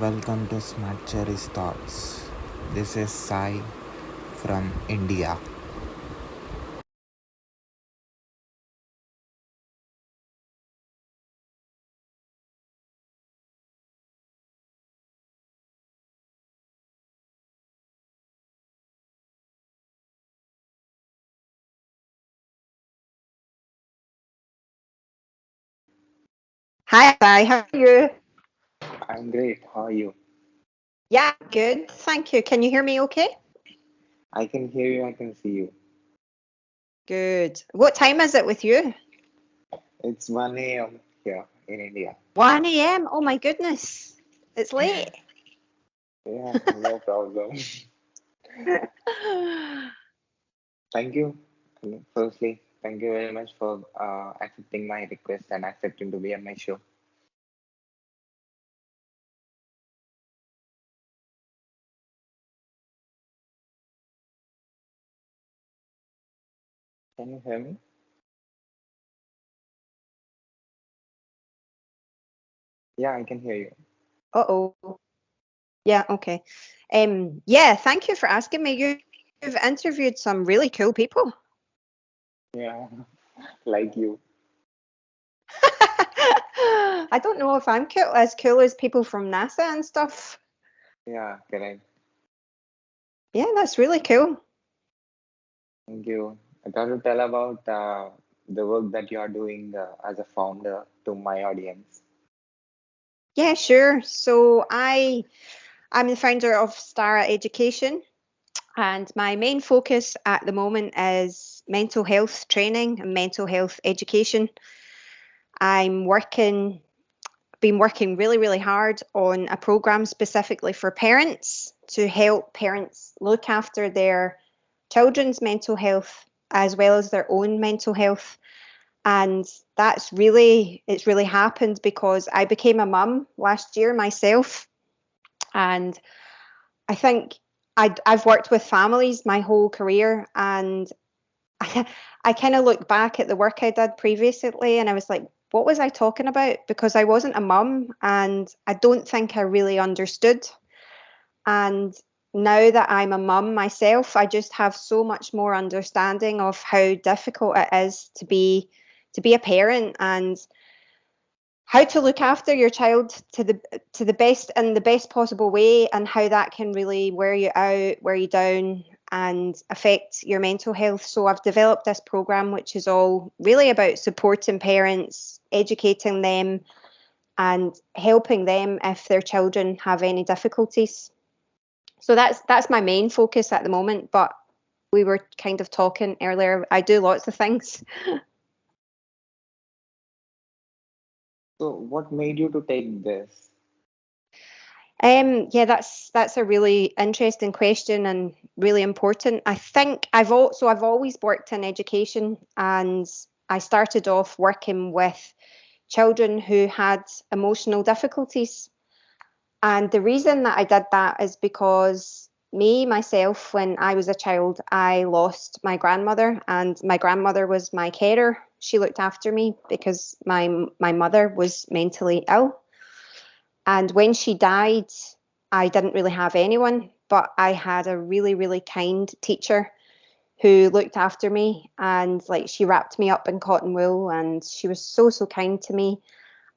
Welcome to Smart Cherry's Thoughts. This is Sai from India. Hi, Sai. How are you? I'm great. How are you? Yeah, good. Thank you. Can you hear me okay? I can hear you, I can see you. Good. What time is it with you? It's 1 a.m. here in India. 1 a.m. Oh my goodness. It's late. Yeah, no problem. Thank you. Firstly, thank you very much for accepting my request and accepting to be on my show. Can you hear me? Yeah, I can hear you. Uh-oh. Yeah, okay. Yeah, thank you for asking me. You've interviewed some really cool people. Yeah, like you. I don't know if I'm cool as people from NASA and stuff. Yeah, correct. Yeah, that's really cool. Thank you. I thought to tell about the work that you are doing as a founder to my audience. Yeah, sure. I'm the founder of Starra Education. And my main focus at the moment is mental health training and mental health education. I'm working, been working really, really hard on a program specifically for parents to help parents look after their children's mental health as well as their own mental health. And it's really happened because I became a mum last year myself. And I think I've worked with families my whole career, and I kind of look back at the work I did previously and I was like, what was I talking about? Because I wasn't a mum and I don't think I really understood. And now that I'm a mum myself, I just have so much more understanding of how difficult it is to be a parent and how to look after your child to the best in the best possible way, and how that can really wear you out, wear you down, and affect your mental health. So I've developed this program which is all really about supporting parents, educating them, and helping them if their children have any difficulties. So that's my main focus at the moment, but we were kind of talking earlier, I do lots of things. So, what made you to take this? Yeah, that's a really interesting question and really important. I think I've always worked in education, and I started off working with children who had emotional difficulties. And the reason that I did that is because myself, when I was a child, I lost my grandmother, and my grandmother was my carer. She looked after me because my mother was mentally ill. And when she died, I didn't really have anyone, but I had a really, really kind teacher who looked after me, and like she wrapped me up in cotton wool, and she was so, so kind to me.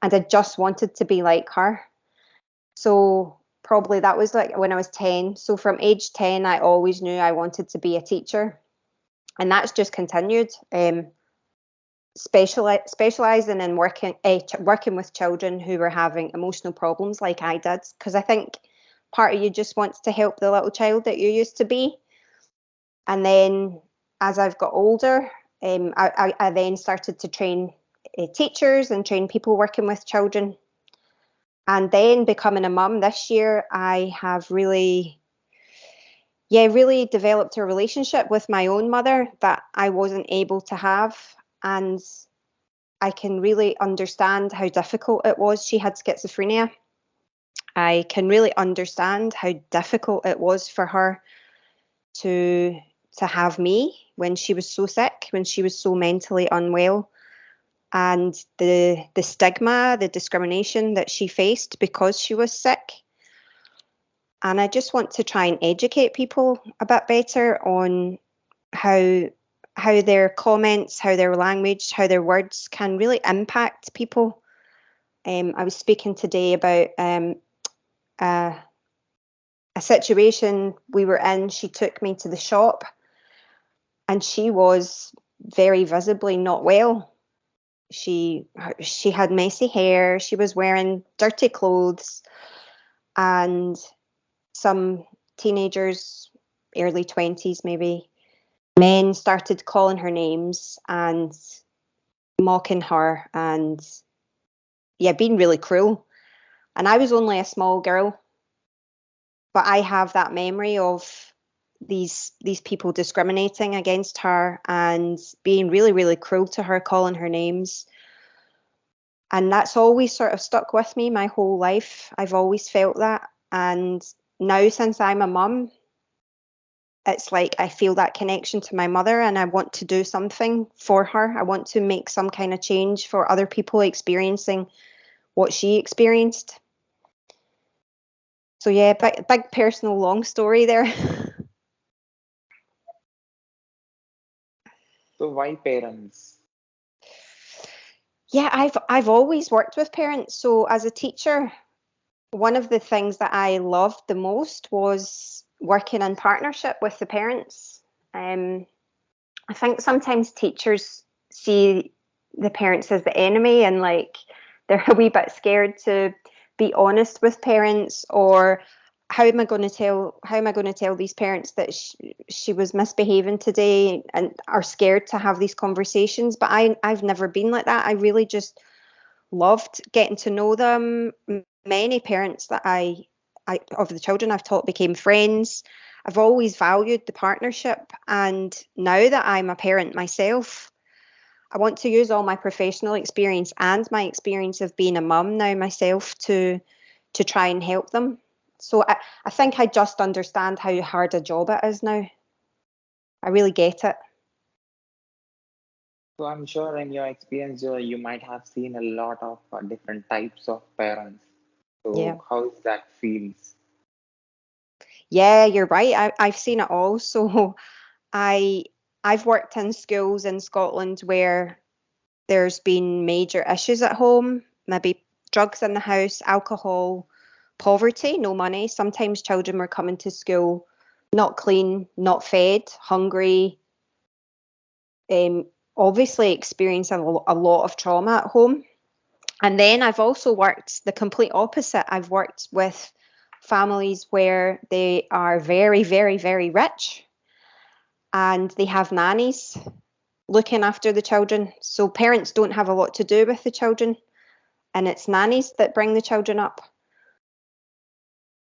And I just wanted to be like her. So probably that was like when I was 10. So from age 10, I always knew I wanted to be a teacher. And that's just continued. Specializing in working with children who were having emotional problems like I did, because I think part of you just wants to help the little child that you used to be. And then as I've got older, I then started to train teachers and train people working with children. And then becoming a mum this year, I have really developed a relationship with my own mother that I wasn't able to have. And I can really understand how difficult it was. She had schizophrenia. I can really understand how difficult it was for her to to have me when she was so sick, when she was so mentally unwell, and the stigma, the discrimination that she faced because she was sick. And I just want to try and educate people a bit better on how their comments, how their language, how their words can really impact people. I was speaking today about a situation we were in. She took me to the shop and she was very visibly not well. She had messy hair, she was wearing dirty clothes, and some teenagers, early 20s maybe, men started calling her names and mocking her and, yeah, being really cruel. And I was only a small girl, but I have that memory of these people discriminating against her and being really, really cruel to her, calling her names. And that's always sort of stuck with me my whole life. I've always felt that. And now, since I'm a mum, it's like I feel that connection to my mother and I want to do something for her. I want to make some kind of change for other people experiencing what she experienced. So yeah, big personal long story there. So why parents? Yeah, I've always worked with parents. So as a teacher, one of the things that I loved the most was working in partnership with the parents. I think sometimes teachers see the parents as the enemy and like they're a wee bit scared to be honest with parents, or how am I going to tell these parents that she was misbehaving today, and are scared to have these conversations. But I've never been like that. I really just loved getting to know them. Many parents that I of the children I've taught became friends. I've always valued the partnership, and now that I'm a parent myself, I want to use all my professional experience and my experience of being a mum now myself to try and help them. So I think I just understand how hard a job it is now. I really get it. So I'm sure in your experience, you might have seen a lot of different types of parents. Yeah. So how is that feels? Yeah, you're right. I've seen it all. So I I've worked in schools in Scotland where there's been major issues at home, maybe drugs in the house, alcohol, poverty, no money. Sometimes children were coming to school not clean, not fed, hungry, obviously experiencing a lot of trauma at home. And then I've also worked the complete opposite. I've worked with families where they are very, very, very rich and they have nannies looking after the children. So parents don't have a lot to do with the children, and it's nannies that bring the children up.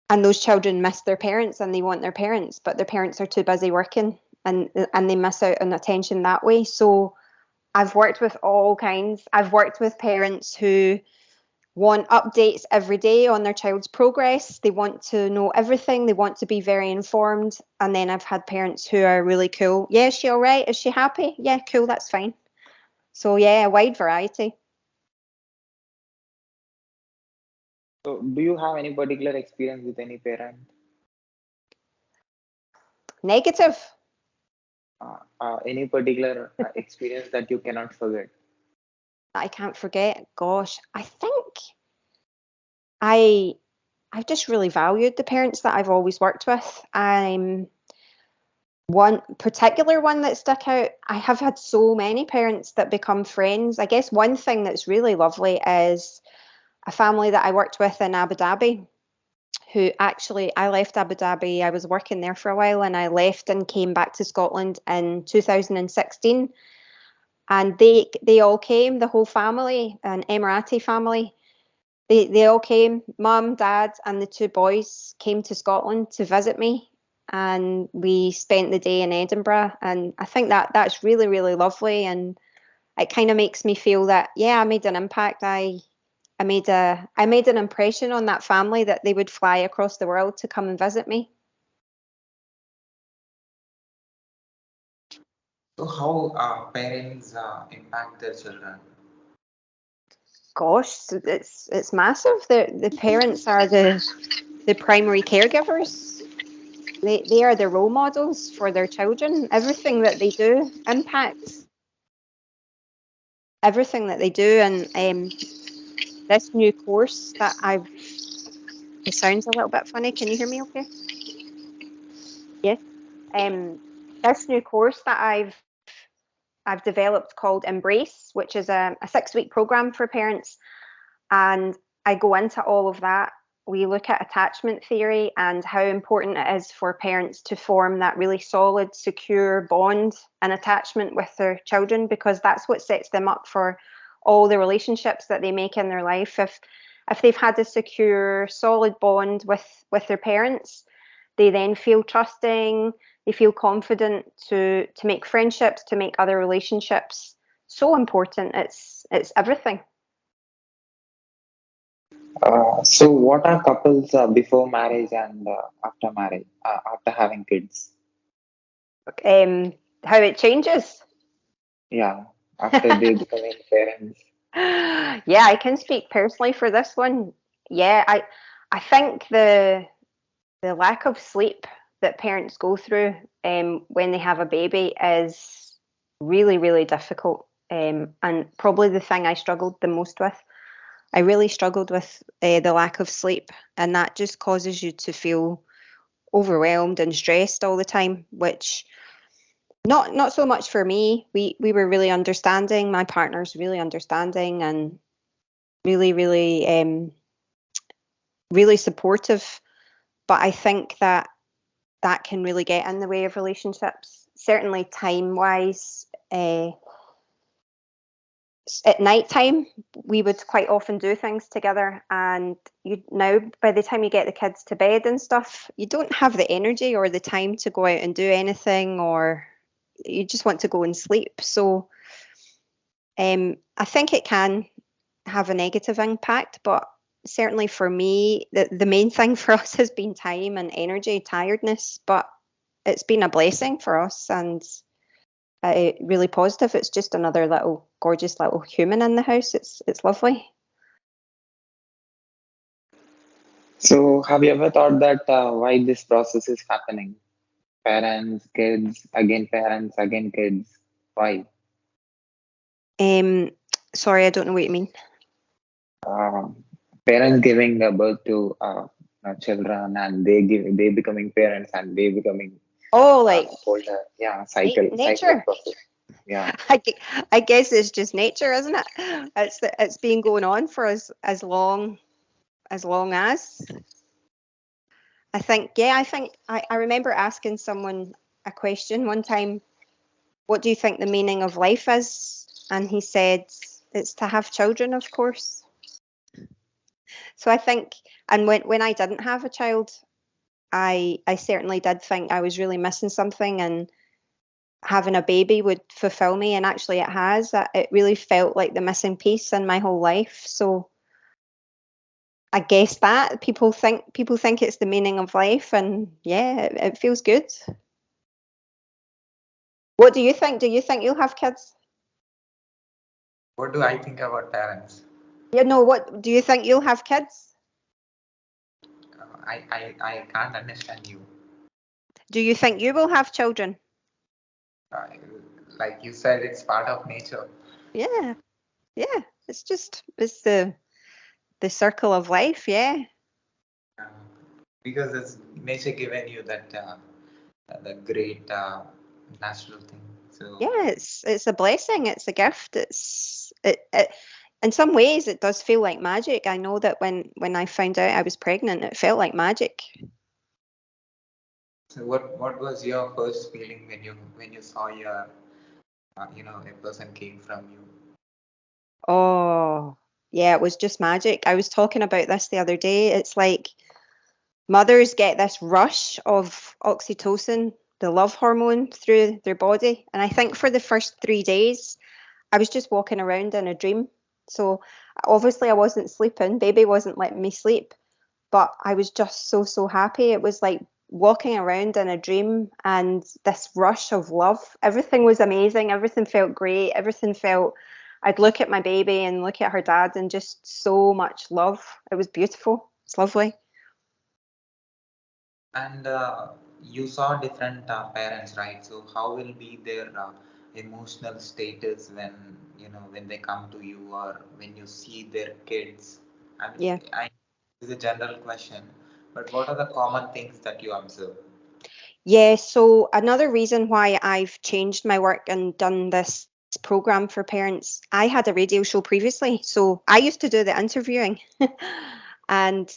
And those children miss their parents and they want their parents, but their parents are too busy working, and they miss out on attention that way. So I've worked with all kinds. I've worked with parents who want updates every day on their child's progress. They want to know everything. They want to be very informed. And then I've had parents who are really cool. Yeah, is she all right? Is she happy? Yeah, cool, that's fine. So yeah, a wide variety. So do you have any particular experience with any parent? Negative. Any particular experience that you cannot forget? I can't forget. Gosh, I think I I've just really valued the parents that I've always worked with. I'm one particular one that stuck out. I have had so many parents that become friends. I guess one thing that's really lovely is a family that I worked with in Abu Dhabi, who actually, I left Abu Dhabi. I was working there for a while and I left and came back to Scotland in 2016. And they all came, the whole family, an Emirati family. They all came, mum, dad, and the two boys came to Scotland to visit me. And we spent the day in Edinburgh. And I think that that's really, really lovely. And it kind of makes me feel that, yeah, I made an impact. I made an impression on that family that they would fly across the world to come and visit me. So how parents impact their children? Gosh, it's massive. The parents are the primary caregivers. They are the role models for their children. Everything that they do impacts everything that they do. And this new course that it sounds a little bit funny. Can you hear me okay? Yes. This new course that I've developed called Embrace, which is a 6-week program for parents. And I go into all of that. We look at attachment theory and how important it is for parents to form that really solid, secure bond and attachment with their children, because that's what sets them up for all the relationships that they make in their life. If they've had a secure, solid bond with their parents, they then feel trusting, they feel confident to make friendships, to make other relationships. So important. It's everything. So what are couples before marriage and after marriage, after having kids? How it changes. Yeah, after they becoming parents. Yeah, I can speak personally for this one. Yeah, I think the lack of sleep that parents go through when they have a baby is really, really difficult. And probably the thing I struggled the most with. I really struggled with the lack of sleep, and that just causes you to feel overwhelmed and stressed all the time, which not so much for me. We were really understanding. My partner's really understanding and really, really, really supportive. But I think that that can really get in the way of relationships. Certainly, time wise, at night time, we would quite often do things together. And you now, by the time you get the kids to bed and stuff, you don't have the energy or the time to go out and do anything, or you just want to go and sleep. So, I think it can have a negative impact, but certainly for me, the main thing for us has been time and energy, tiredness, but it's been a blessing for us and really positive. It's just another little gorgeous little human in the house. It's lovely. So have you ever thought that why this process is happening? Parents, kids, again parents, again kids. Why? Um, Sorry, I don't know what you mean. Uh, Parents giving birth to children, and they becoming parents, and they becoming Oh, like older. Yeah, cyclic nature. process. Yeah. I, I guess it's just nature, isn't it? It's been going on for us as long as. I think, yeah, I remember asking someone a question one time, what do you think the meaning of life is? And he said, it's to have children, of course. So I think, and when I didn't have a child, I certainly did think I was really missing something, and having a baby would fulfill me. And actually, it has. It really felt like the missing piece in my whole life. So I guess that people think it's the meaning of life, and yeah, it feels good. What do you think? Do you think you'll have kids? What do I think about parents? Yeah, no, what do you think you'll have kids? I can't understand you. Do you think you will have children? Uh, like you said, it's part of nature. Yeah, yeah. It's the circle of life, yeah. Uh, because it's nature given you that the great natural thing. So Yeah, it's a blessing, it's a gift. It in some ways it does feel like magic. I know that when I found out I was pregnant, it felt like magic. so what was your first feeling when you saw your a person came from you? Oh, yeah, it was just magic. I was talking about this the other day. It's like mothers get this rush of oxytocin, the love hormone, through their body. And I think for the first 3 days, I was just walking around in a dream. So obviously, I wasn't sleeping. Baby wasn't letting me sleep, but I was just so happy. It was like walking around in a dream and this rush of love. Everything was amazing. Everything felt great. Everything felt. I'd look at my baby and look at her dad and just so much love. It was beautiful. It's lovely. And you saw different parents, right? So how will be their emotional status when when they come to you or when you see their kids? I mean, Yeah. it's a general question, but what are the common things that you observe? Yeah, so another reason why I've changed my work and done this program for parents, I had a radio show previously, so I used to do the interviewing, and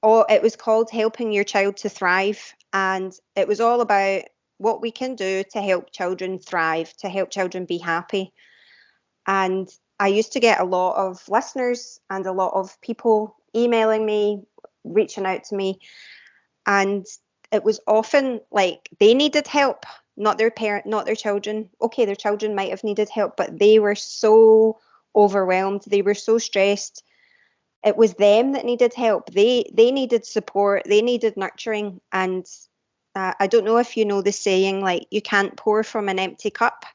it was called Helping Your Child to Thrive, and it was all about what we can do to help children thrive, to help children be happy. And I used to get a lot of listeners and a lot of people emailing me, reaching out to me, and it was often like they needed help, not their parent, not their children. Okay, their children might have needed help, but they were so overwhelmed, they were so stressed. It was them that needed help. They needed support, they needed nurturing. And I don't know if you know the saying, like, you can't pour from an empty cup.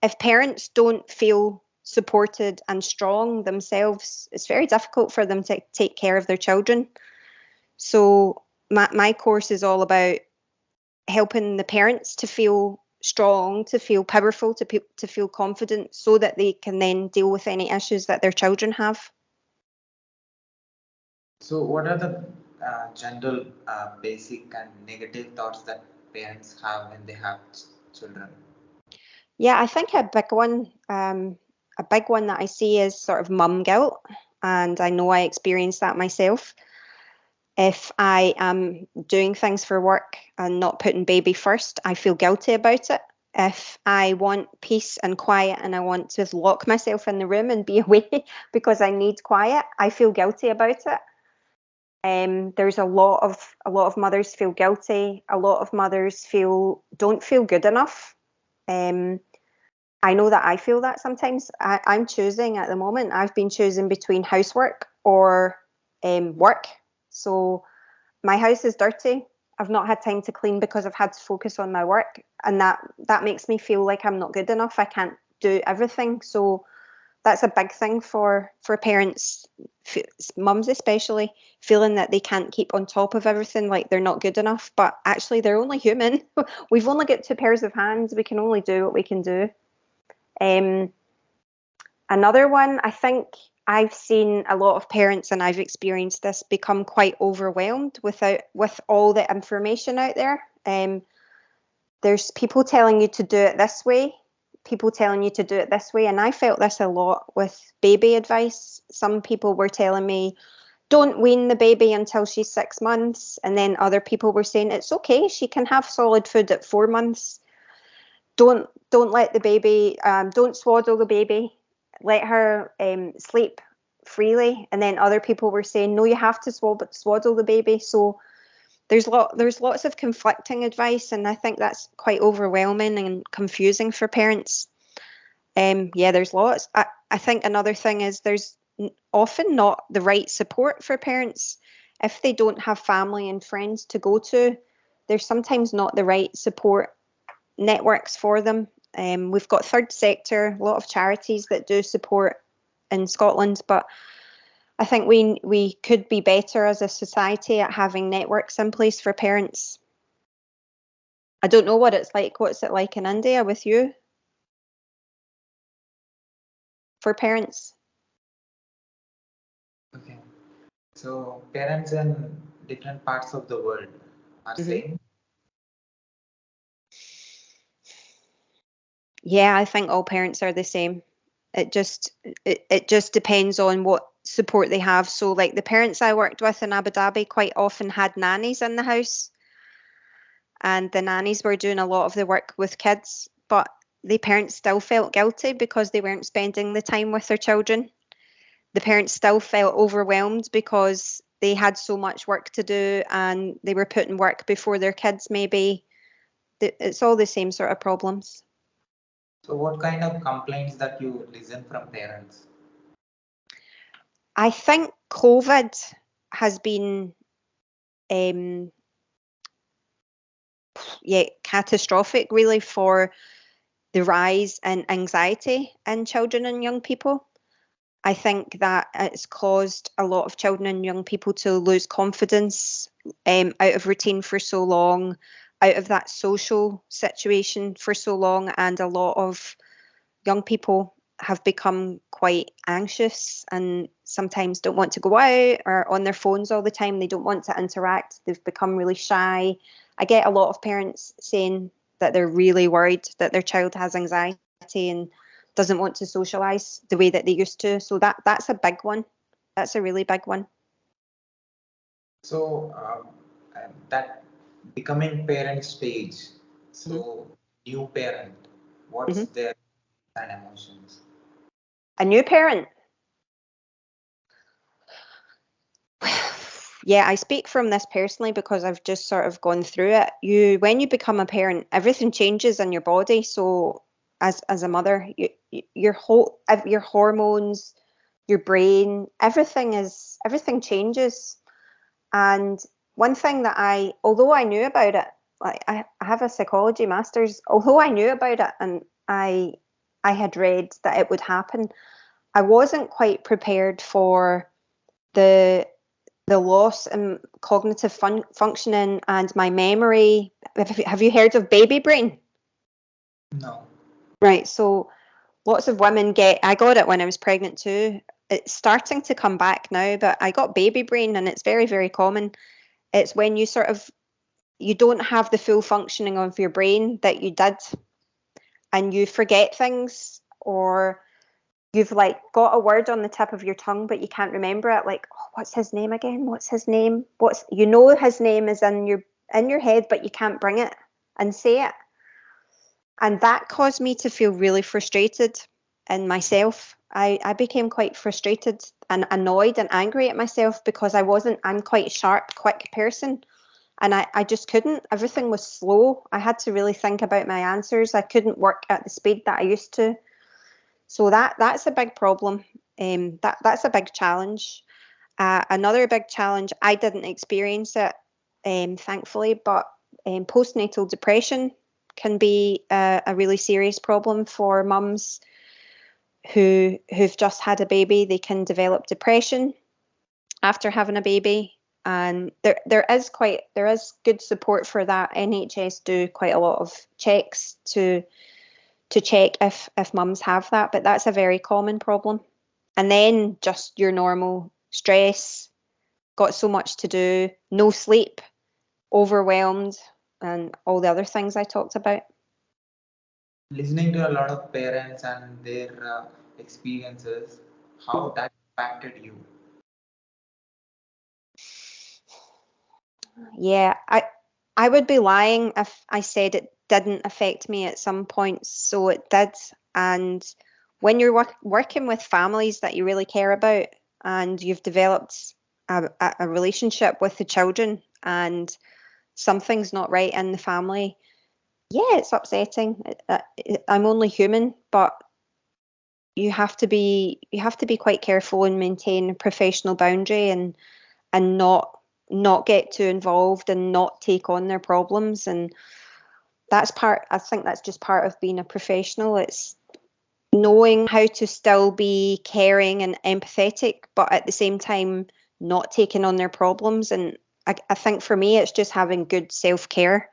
If parents don't feel supported and strong themselves, it's very difficult for them to take care of their children. So my course is all about helping the parents to feel strong, to feel powerful, to feel confident, so that they can then deal with any issues that their children have. So what are the general basic and negative thoughts that parents have when they have children? Yeah, I think a big one that I see is sort of mum guilt, and I know I experienced that myself. If I am doing things for work and not putting baby first, I feel guilty about it. If I want peace and quiet and I want to lock myself in the room and be away because I need quiet, I feel guilty about it. There's a lot of mothers feel guilty. A lot of mothers don't feel good enough. Um, I know that I feel that sometimes. I'm choosing at the moment. I've been choosing between housework or work. So my house is dirty. I've not had time to clean because I've had to focus on my work, and that makes me feel like I'm not good enough. I can't do everything. So that's a big thing for parents, mums especially, feeling that they can't keep on top of everything, like they're not good enough. But actually, they're only human. We've only got two pairs of hands. We can only do what we can do. Um, Another one, I think I've seen a lot of parents, and I've experienced this, become quite overwhelmed with all the information out there. There's people telling you to do it this way, people telling you to do it this way, and I felt this a lot with baby advice. Some people were telling me, don't wean the baby until she's 6 months, and then other people were saying it's okay, she can have solid food at 4 months. Don't let the baby, don't swaddle the baby, let her sleep freely. And then other people were saying, no, you have to swaddle the baby. So there's lots of conflicting advice, and I think that's quite overwhelming and confusing for parents. Yeah, there's lots. I think another thing is there's often not the right support for parents. If they don't have family and friends to go to, there's sometimes not the right support networks for them. We've got third sector, a lot of charities that do support in Scotland, but I think we could be better as a society at having networks in place for parents. I don't know what it's like. What's it like in India with you for parents? Okay. So parents in different parts of the world are Hmm. same. Yeah, I think all parents are the same. It just depends on what support they have. So like the parents I worked with in Abu Dhabi quite often had nannies in the house, and the nannies were doing a lot of the work with kids, but the parents still felt guilty because they weren't spending the time with their children. The parents still felt overwhelmed because they had so much work to do and they were putting work before their kids, maybe. It's all the same sort of problems. So what kind of complaints that you listen from parents? I think COVID has been um, yeah, catastrophic really for the rise in anxiety in children and young people. I think that it's caused a lot of children and young people to lose confidence out of routine for so long, out of that social situation for so long, and a lot of young people have become quite anxious and sometimes don't want to go out or on their phones all the time. They don't want to interact. They've become really shy. I get a lot of parents saying that they're really worried that their child has anxiety and doesn't want to socialize the way that they used to. So that's a big one. That's a really big one. So that becoming parent stage, Mm-hmm. so new parent, what's Mm-hmm. their and emotions? A new parent. Yeah, I speak from this personally because I've just sort of gone through it. When you become a parent, everything changes in your body. So as a mother, your your hormones, your brain, everything changes. And one thing that although I knew about it, like I have a psychology master's, although I knew about it and I had read that it would happen, I wasn't quite prepared for the loss in cognitive functioning and my memory. Have you heard of baby brain? No. Right. So lots of women I got it when I was pregnant too. It's starting to come back now, but I got baby brain and it's very, very common. It's when you don't have the full functioning of your brain that you did and you forget things, or you've like got a word on the tip of your tongue but you can't remember it, like, oh, what's his name again, what's his name, his name is in your head but you can't bring it and say it. And that caused me to feel really frustrated in myself. I became quite frustrated and annoyed and angry at myself because I'm quite a sharp, quick person. And I just couldn't. Everything was slow. I had to really think about my answers. I couldn't work at the speed that I used to. So that's a big problem. That's a big challenge. Another big challenge, I didn't experience it, thankfully, but postnatal depression can be a really serious problem for mums who've just had a baby. They can develop depression after having a baby, and there is good support for that. NHS do quite a lot of checks to check if mums have that, but that's a very common problem. And then just your normal stress, got so much to do, no sleep, overwhelmed, and all the other things I talked about. Listening to a lot of parents and their experiences, how that impacted you? Yeah, I would be lying if I said it didn't affect me at some point. So it did. And when you're working with families that you really care about and you've developed a relationship with the children and something's not right in the family, yeah, it's upsetting. I'm only human, but you have to be quite careful and maintain a professional boundary and not get too involved and not take on their problems. And I think that's just part of being a professional. It's knowing how to still be caring and empathetic, but at the same time not taking on their problems. And I think for me it's just having good self-care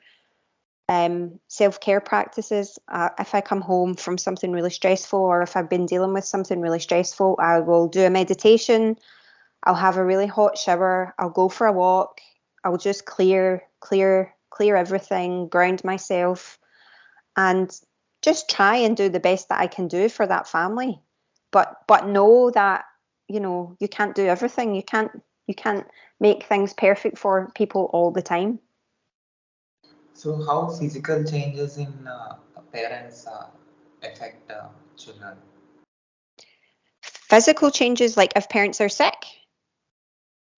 practices. If I come home from something really stressful, or if I've been dealing with something really stressful, I will do a meditation. I'll have a really hot shower. I'll go for a walk. I'll just clear everything, ground myself, and just try and do the best that I can do for that family. But know that you can't do everything. You can't make things perfect for people all the time. So how physical changes in parents affect children? Physical changes, like if parents are sick.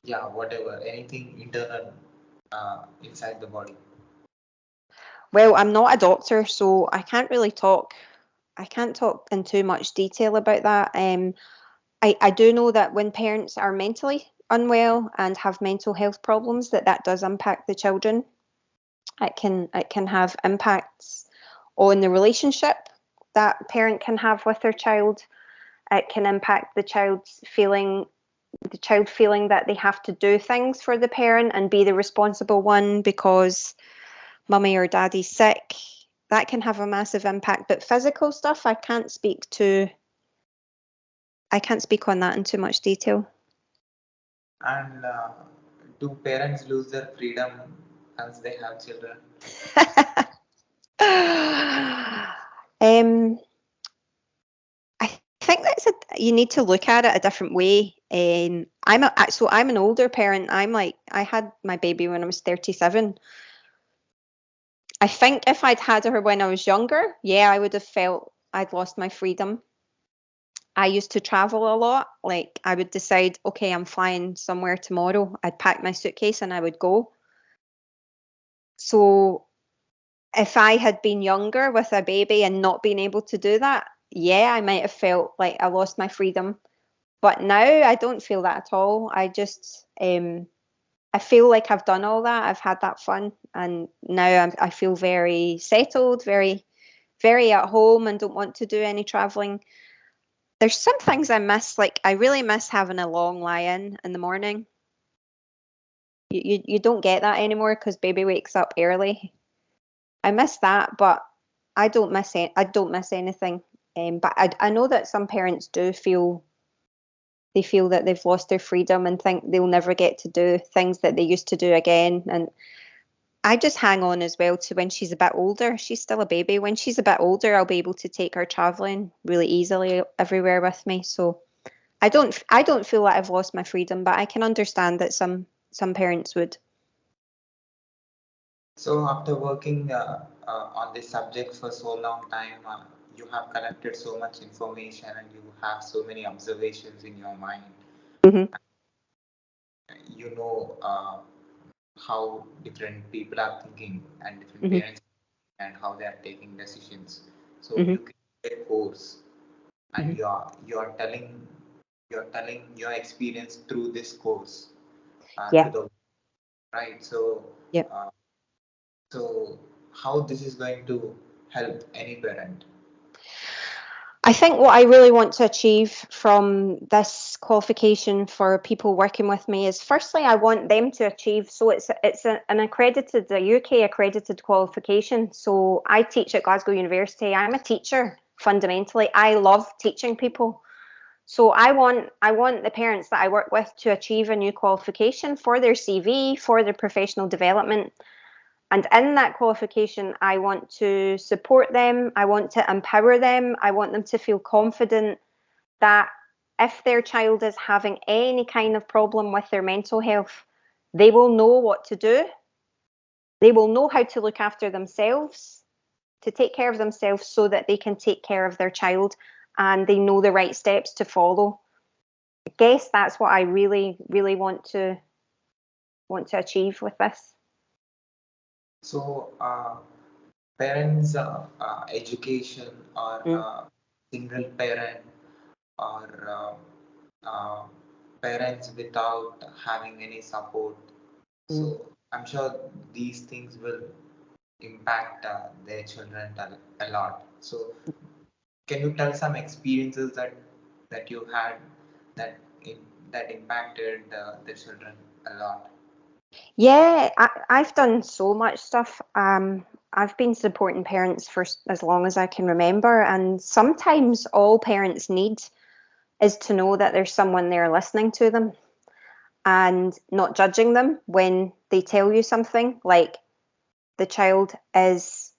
Yeah, whatever, anything internal inside the body. Well, I'm not a doctor, so I can't really talk. I can't talk in too much detail about that. I do know that when parents are mentally unwell and have mental health problems, that does impact the children. It can have impacts on the relationship that parent can have with their child. It can impact the child's feeling the child feeling that they have to do things for the parent and be the responsible one because mummy or daddy's sick. That can have a massive impact. But physical stuff, I can't speak on that in too much detail. And do parents lose their freedom once they have children? I think you need to look at it a different way. I'm an older parent. I had my baby when I was 37. I think if I'd had her when I was younger, yeah, I would have felt I'd lost my freedom. I used to travel a lot. Like I would decide, okay, I'm flying somewhere tomorrow. I'd pack my suitcase and I would go. So if I had been younger with a baby and not been able to do that, yeah, I might have felt like I lost my freedom. But now I don't feel that at all. I feel like I've done all that. I've had that fun, and now I feel very settled, very, very at home, and don't want to do any traveling. There's some things I miss. Like I really miss having a long lie-in the morning. You don't get that anymore because baby wakes up early. I miss that, but I don't miss anything. But I know that some parents do feel that they've lost their freedom and think they'll never get to do things that they used to do again. And I just hang on as well to when she's a bit older. She's still a baby. When she's a bit older, I'll be able to take her traveling really easily everywhere with me. So I don't feel like I've lost my freedom, but I can understand that some parents would. So after working on this subject for so long time, you have collected so much information and you have so many observations in your mind. Mm-hmm. You know how different people are thinking and different Mm-hmm. parents and how they are taking decisions. So Mm-hmm. you create a course and Mm-hmm. you're telling your experience through this course to Yeah. the right. So Yeah. uh, so how this is going to help any parent? I think what I really want to achieve from this qualification for people working with me is, firstly, I want them to achieve. So an accredited, a UK accredited qualification. So I teach at Glasgow University. I'm a teacher fundamentally. I love teaching people. So I want the parents that I work with to achieve a new qualification for their CV, for their professional development. And in that qualification, I want to support them. I want to empower them. I want them to feel confident that if their child is having any kind of problem with their mental health, they will know what to do. They will know how to look after themselves, to take care of themselves so that they can take care of their child, and they know the right steps to follow. I guess that's what I really, really want to achieve with this. So parents education or Mm. single parent or parents without having any support. Mm. So I'm sure these things will impact their children a lot. So can you tell some experiences that you had that in, that impacted the children a lot? Yeah, I've done so much stuff. I've been supporting parents for as long as I can remember, and sometimes all parents need is to know that there's someone there listening to them and not judging them when they tell you something like the child is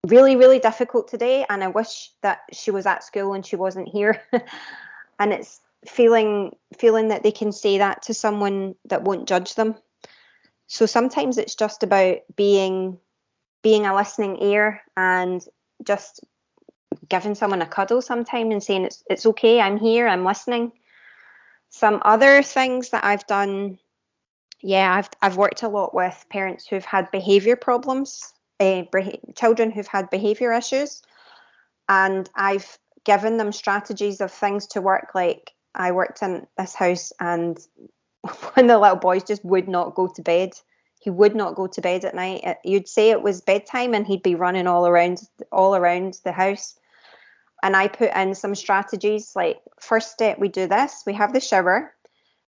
really, really difficult today, and I wish that she was at school and she wasn't here. And it's feeling that they can say that to someone that won't judge them. So sometimes it's just about being a listening ear and just giving someone a cuddle sometime and saying it's okay, I'm here, I'm listening. Some other things that I've done, yeah, I've worked a lot with parents who've had behavior problems, children who've had behavior issues, and I've given them strategies of things to work. Like I worked in this house and one of the little boys just would not go to bed. He would not go to bed at night. You'd say it was bedtime and he'd be running all around the house. And I put in some strategies like, first step, we do this. We have the shower.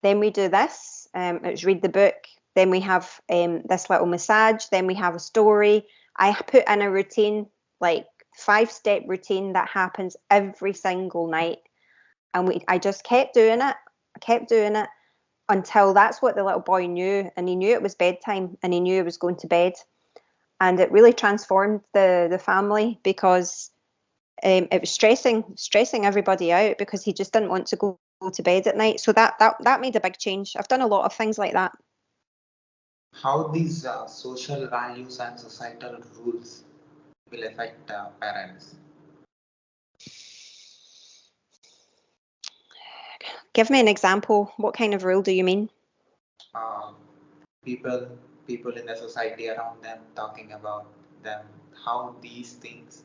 then we do this. It's read the book. Then we have this little massage. Then we have a story. I put in a routine, like 5-step routine that happens every single night. And I just kept doing it. I kept doing it until that's what the little boy knew. And he knew it was bedtime and he knew he was going to bed. And it really transformed the family because it was stressing everybody out because he just didn't want to go to bed at night. So that made a big change. I've done a lot of things like that. How these social values and societal rules will affect parents? Give me an example. What kind of rule do you mean? People people in the society around them talking about them, how these things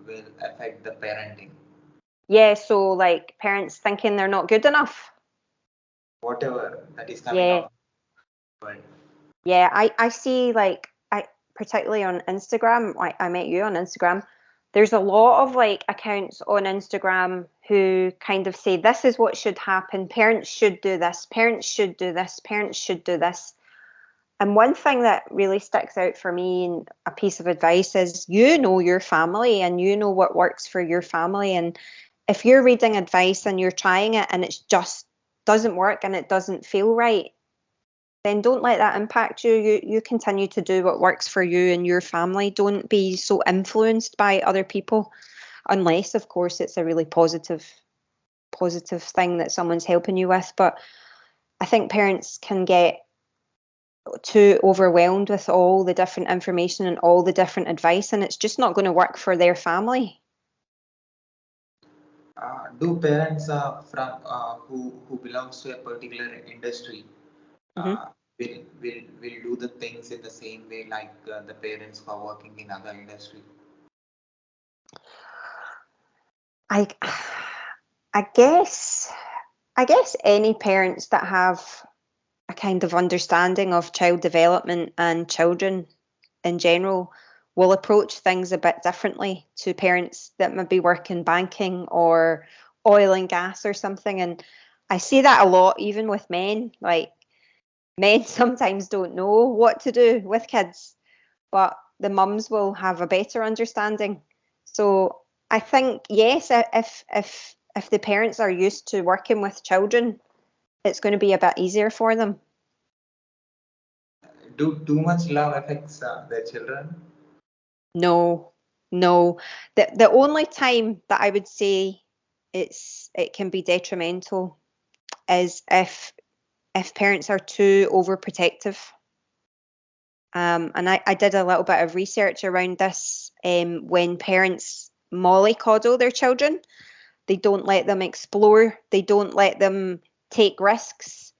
will affect the parenting. Yeah, so like parents thinking they're not good enough. Whatever that is coming Yeah. out. But Yeah, I see like particularly on Instagram, like I met you on Instagram. There's a lot of like accounts on Instagram who kind of say this is what should happen. Parents should do this. Parents should do this. Parents should do this. And one thing that really sticks out for me and a piece of advice is you know your family and you know what works for your family. And if you're reading advice and you're trying it and it just doesn't work and it doesn't feel right, then don't let that impact you. You continue to do what works for you and your family. Don't be so influenced by other people, unless, of course, it's a really positive thing that someone's helping you with. But I think parents can get too overwhelmed with all the different information and all the different advice, and it's just not going to work for their family. do parents from who belongs to a particular industry Mm-hmm. will do the things in the same way like the parents who are working in other industry? I I guess any parents that have a kind of understanding of child development and children in general will approach things a bit differently to parents that maybe work in banking or oil and gas or something. And I see that a lot even with men. Like men sometimes don't know what to do with kids, but the mums will have a better understanding. So I think yes, if the parents are used to working with children, it's going to be a bit easier for them. Do too much love affects their children? No, no. The only time that I would say it can be detrimental is if parents are too overprotective. And I did a little bit of research around this. When parents mollycoddle their children, they don't let them explore, they don't let them take risks,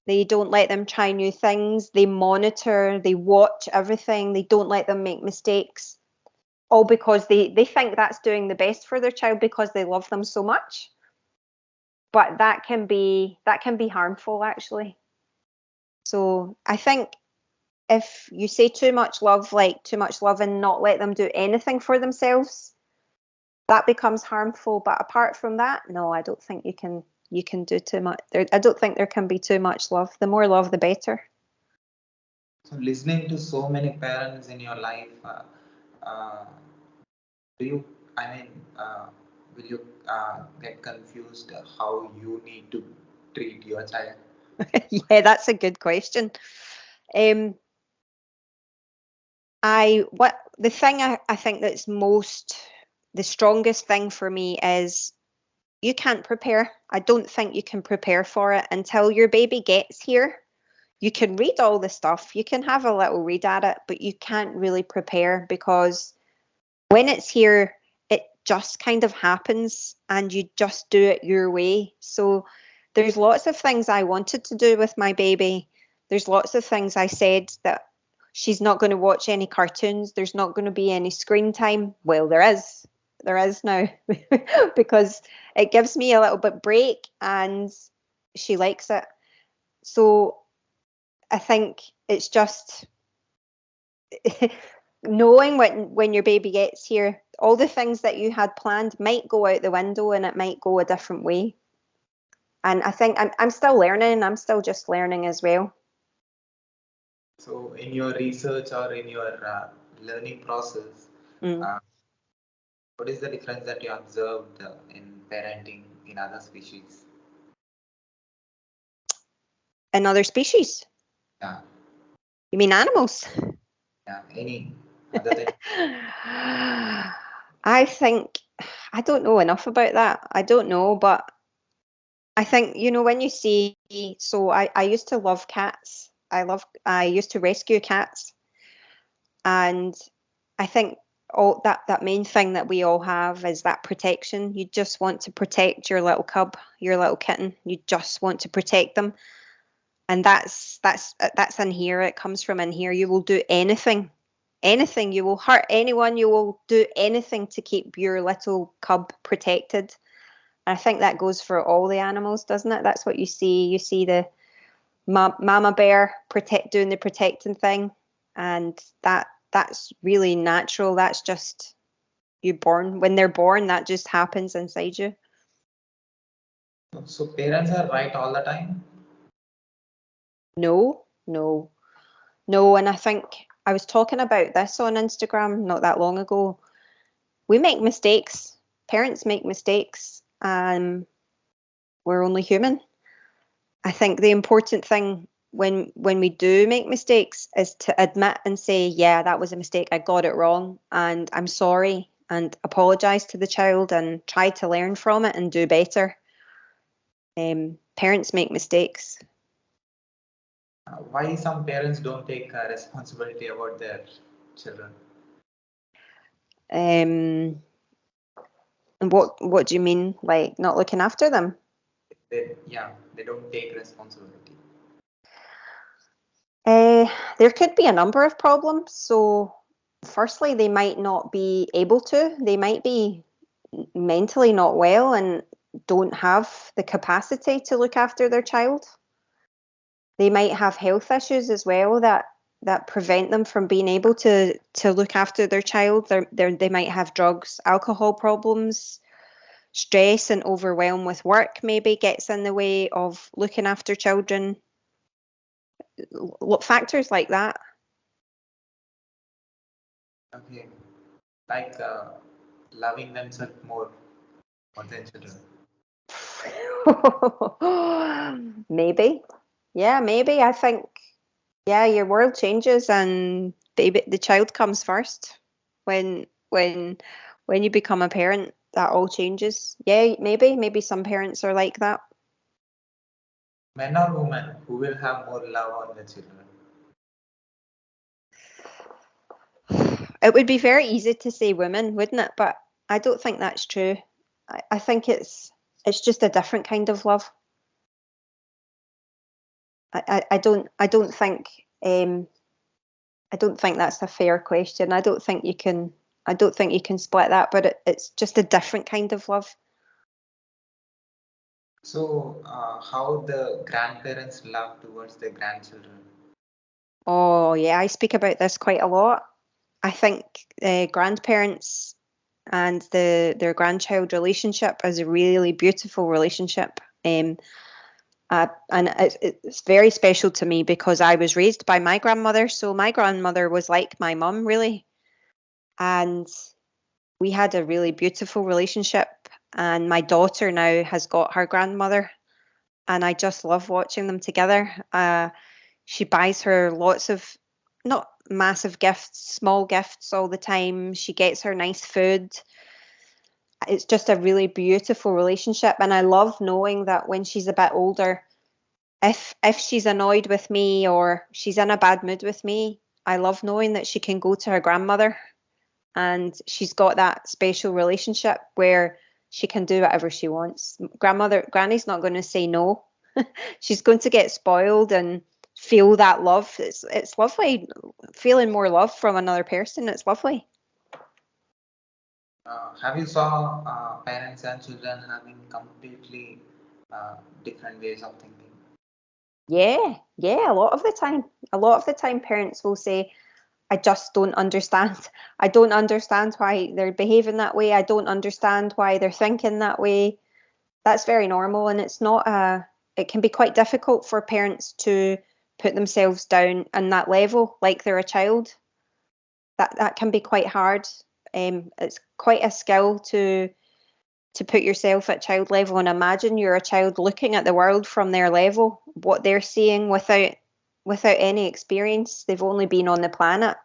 they don't let them try new things, they monitor, they watch everything, they don't let them make mistakes, all because they think that's doing the best for their child because they love them so much. But that can be harmful actually. So I think if you say too much love, like too much love and not let them do anything for themselves, that becomes harmful. But apart from that, no, I don't think you can do too much. I don't think there can be too much love. The more love, the better. So listening to so many parents in your life, uh, do you, I mean, will you get confused how you need to treat your child? Yeah, that's a good question. Um, the thing I think that's the strongest thing for me is you can't prepare. I don't think you can prepare for it until your baby gets here. You can read all the stuff, you can have a little read at it, but you can't really prepare because when it's here, it just kind of happens and you just do it your way. So there's lots of things I wanted to do with my baby. There's lots of things I said that she's not going to watch any cartoons. There's not going to be any screen time. Well, there is. There is now because it gives me a little bit break and she likes it. So I think it's just knowing when your baby gets here, all the things that you had planned might go out the window and it might go a different way. And I think I'm still learning. I'm still just learning as well. So in your research or in your learning process, uh, what is the difference that you observed in parenting in other species? In other species? Yeah, You mean animals? yeah, any other than I think I don't know enough about that. I don't know, but I think, when you see, so I used to love cats. I used to rescue cats. And I think all that main thing that we all have is that protection. You just want to protect your little cub, your little kitten. You just want to protect them. And that's in here. It comes from in here. You will do anything. Anything. You will hurt anyone. You will do anything to keep your little cub protected. I think that goes for all the animals, doesn't it? That's what you see. You see the mama bear doing the protecting thing, and that's really natural. That's just when they're born. That just happens inside you. so parents are right all the time? No, no, no. And I think I was talking about this on Instagram not that long ago. We make mistakes. Parents make mistakes. We're only human. I think the important thing when we do make mistakes is to admit and say, yeah, that was a mistake. I got it wrong and I'm sorry, and apologize to the child and try to learn from it and do better. Parents make mistakes. Why some parents don't take responsibility about their children? And what do you mean? Like not looking after them? They don't take responsibility. There could be a number of problems. So firstly, they might not be able to. They might be mentally not well and don't have the capacity to look after their child. They might have health issues as well that prevent them from being able to look after their child. They might have drugs, alcohol problems, stress and overwhelm with work maybe gets in the way of looking after children. Factors like that. Okay, like loving themselves more than children. Maybe. Yeah, maybe. I think, yeah, your world changes and the child comes first. When you become a parent, that all changes. Yeah, maybe some parents are like that. Men or women who will have more love on the children? It would be very easy to say women, wouldn't it? But I don't think that's true. I think it's just a different kind of love. I don't think I don't think that's a fair question. I don't think you can split that, but it's just a different kind of love. So, how the grandparents love towards their grandchildren? Oh yeah, I speak about this quite a lot. I think grandparents and their grandchild relationship is a really beautiful relationship. And it's very special to me because I was raised by my grandmother. So my grandmother was like my mum, really. And we had a really beautiful relationship. And my daughter now has got her grandmother. And I just love watching them together. She buys her lots of, not massive gifts, small gifts all the time. She gets her nice food. It's just a really beautiful relationship. And I love knowing that when she's a bit older, if she's annoyed with me or she's in a bad mood with me, I love knowing that she can go to her grandmother and she's got that special relationship where she can do whatever she wants. Granny's not going to say no. She's going to get spoiled and feel that love. It's lovely feeling more love from another person. It's lovely. Have you saw parents and children having completely different ways of thinking? Yeah, a lot of the time. A lot of the time parents will say, I just don't understand. I don't understand why they're behaving that way. I don't understand why they're thinking that way. That's very normal, and it's not it can be quite difficult for parents to put themselves down on that level like they're a child. That can be quite hard. It's quite a skill to put yourself at child level and imagine you're a child looking at the world from their level, what they're seeing without any experience. They've only been on the planet,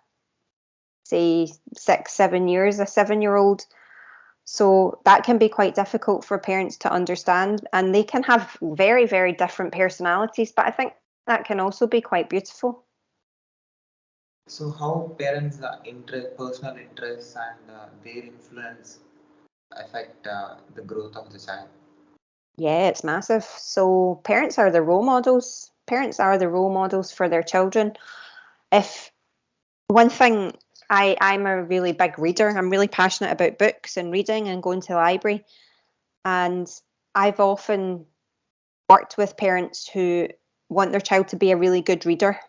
say 6, 7 years, a 7-year-old. So that can be quite difficult for parents to understand, and they can have very, very different personalities, but I think that can also be quite beautiful. So how parents' personal interests and their influence affect the growth of the child? Yeah, it's massive. So parents are the role models. Parents are the role models for their children. If one thing, I'm a really big reader. I'm really passionate about books and reading and going to the library. And I've often worked with parents who want their child to be a really good reader.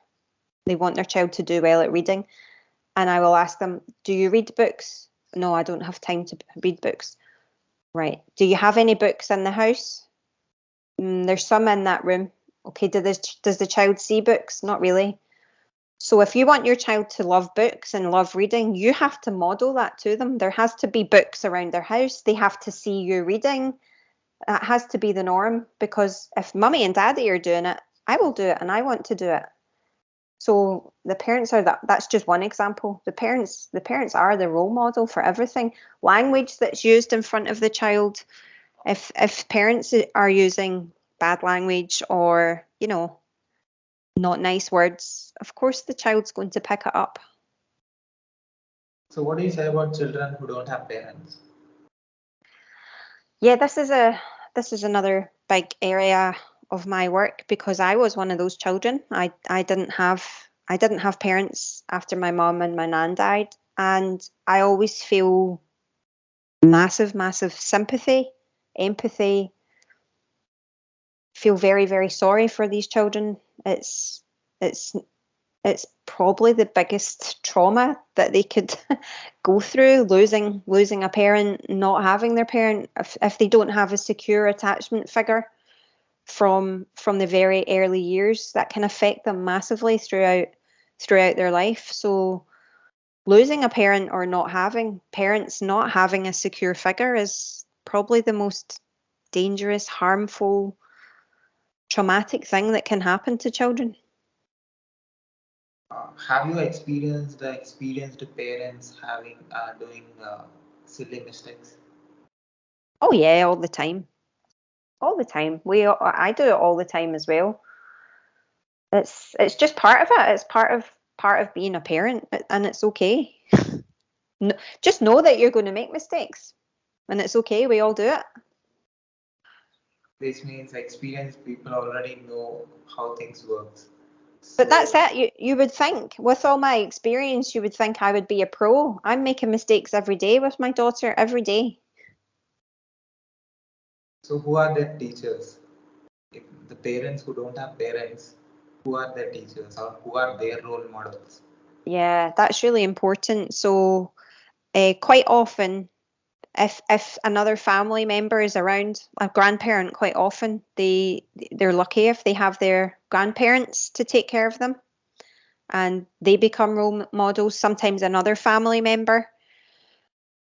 They want their child to do well at reading. And I will ask them, do you read books? No, I don't have time to read books. Right. Do you have any books in the house? There's some in that room. Okay, does the child see books? Not really. So if you want your child to love books and love reading, you have to model that to them. There has to be books around their house. They have to see you reading. That has to be the norm, because if mummy and daddy are doing it, I will do it, and I want to do it. So the parents are that's just one example. The parents are the role model for everything. Language that's used in front of the child. If parents are using bad language or, not nice words, of course the child's going to pick it up. So what do you say about children who don't have parents? Yeah, this is another big area of my work, because I was one of those children. I didn't have parents after my mom and my nan died, and I always feel massive sympathy, empathy, feel very, very sorry for these children. It's it's probably the biggest trauma that they could go through, losing a parent, not having their parent, if they don't have a secure attachment figure from the very early years. That can affect them massively throughout their life. So losing a parent, or not having parents, not having a secure figure, is probably the most dangerous, harmful, traumatic thing that can happen to children. Have you experienced parents having doing silly mistakes? Oh yeah, all the time. All the time. I do it all the time as well. It's just part of it. It's part of being a parent, and it's okay. Just know that you're going to make mistakes, and it's okay. We all do it. This means experienced people already know how things work. But that's it. You would think, with all my experience, you would think I would be a pro. I'm making mistakes every day with my daughter, every day. So who are their teachers? If the parents who don't have parents, who are their teachers, or who are their role models? Yeah, that's really important. So quite often, if another family member is around, a grandparent, quite often they're lucky if they have their grandparents to take care of them, and they become role models. Sometimes another family member,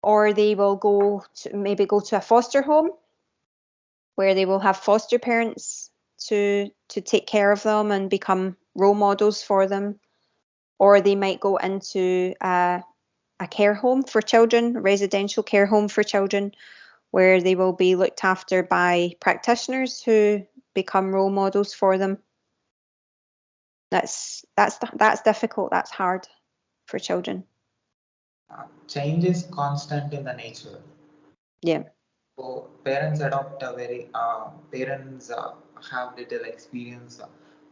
or they will maybe go to a foster home where they will have foster parents to take care of them and become role models for them, or they might go into a care home for children, a residential care home for children, where they will be looked after by practitioners who become role models for them. That's difficult. That's hard for children. Change is constant in the nature. Yeah. So parents have little experience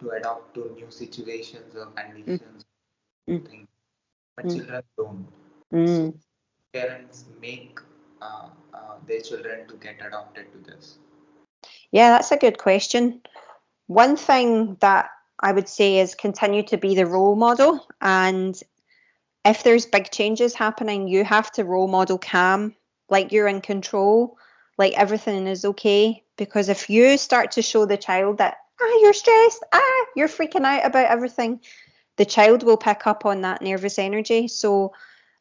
to adapt to new situations or conditions, Mm. but Mm. children don't. So Mm. parents make their children to get adopted to this. Yeah, that's a good question. One thing that I would say is continue to be the role model, and if there's big changes happening, you have to role model calm, like you're in control, like everything is okay. Because if you start to show the child that, you're stressed, you're freaking out about everything, the child will pick up on that nervous energy. So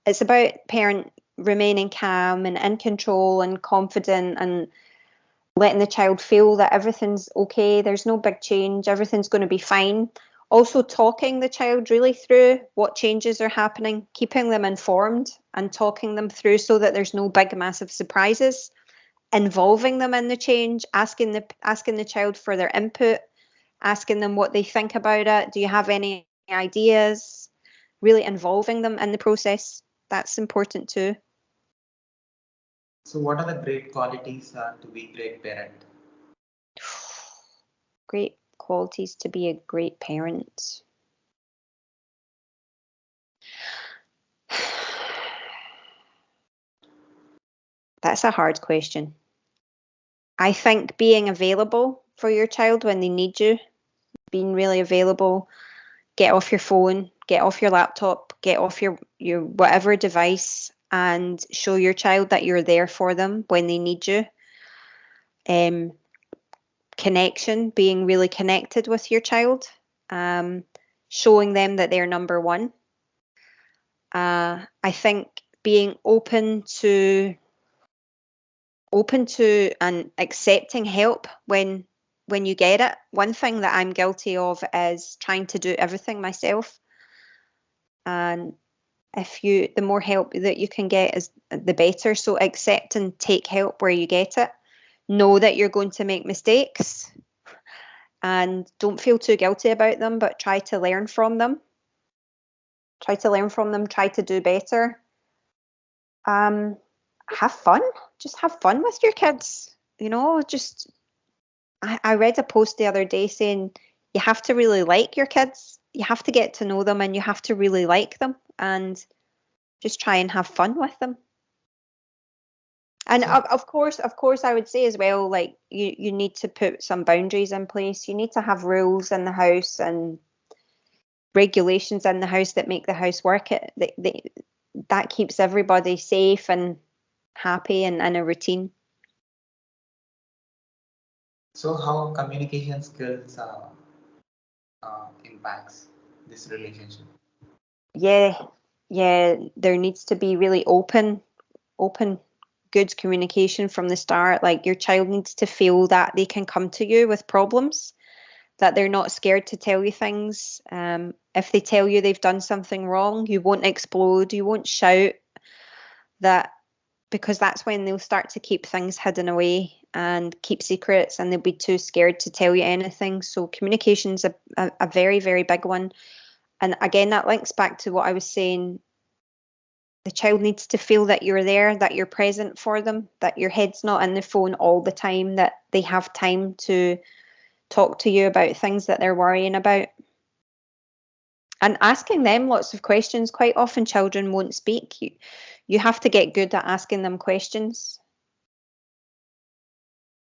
it's about parent remaining calm and in control and confident and letting the child feel that everything's okay, there's no big change, everything's going to be fine. Also talking the child really through what changes are happening, keeping them informed and talking them through so that there's no big massive surprises, involving them in the change, asking the child for their input, asking them what they think about it. Do you have any ideas? Really involving them in the process. That's important too. So what are the great qualities to be great parent? Great qualities to be a great parent. That's a hard question. I think being available for your child when they need you, being really available, get off your phone, get off your laptop, get off your whatever device and show your child that you're there for them when they need you. Connection, being really connected with your child, showing them that they're number one. I think being open to and accepting help when you get it. One thing that I'm guilty of is trying to do everything myself. And the more help that you can get is the better. So accept and take help where you get it. Know that you're going to make mistakes and don't feel too guilty about them, but try to learn from them. Try to do better. Have fun. Just have fun with your kids. I read a post the other day saying you have to really like your kids. You have to get to know them and you have to really like them and just try and have fun with them. And of course, I would say as well, like you need to put some boundaries in place. You need to have rules in the house and regulations in the house that make the house work. That keeps everybody safe and happy and in a routine. So how communication skills impacts this relationship? Yeah, there needs to be really open, good communication from the start. Like your child needs to feel that they can come to you with problems, that they're not scared to tell you things. If they tell you they've done something wrong, you won't explode, you won't shout, because that's when they'll start to keep things hidden away and keep secrets and they'll be too scared to tell you anything. So communication's a very, very big one. And again, that links back to what I was saying. The child needs to feel that you're there, that you're present for them, that your head's not in the phone all the time, that they have time to talk to you about things that they're worrying about. And asking them lots of questions. Quite often children won't speak. You have to get good at asking them questions.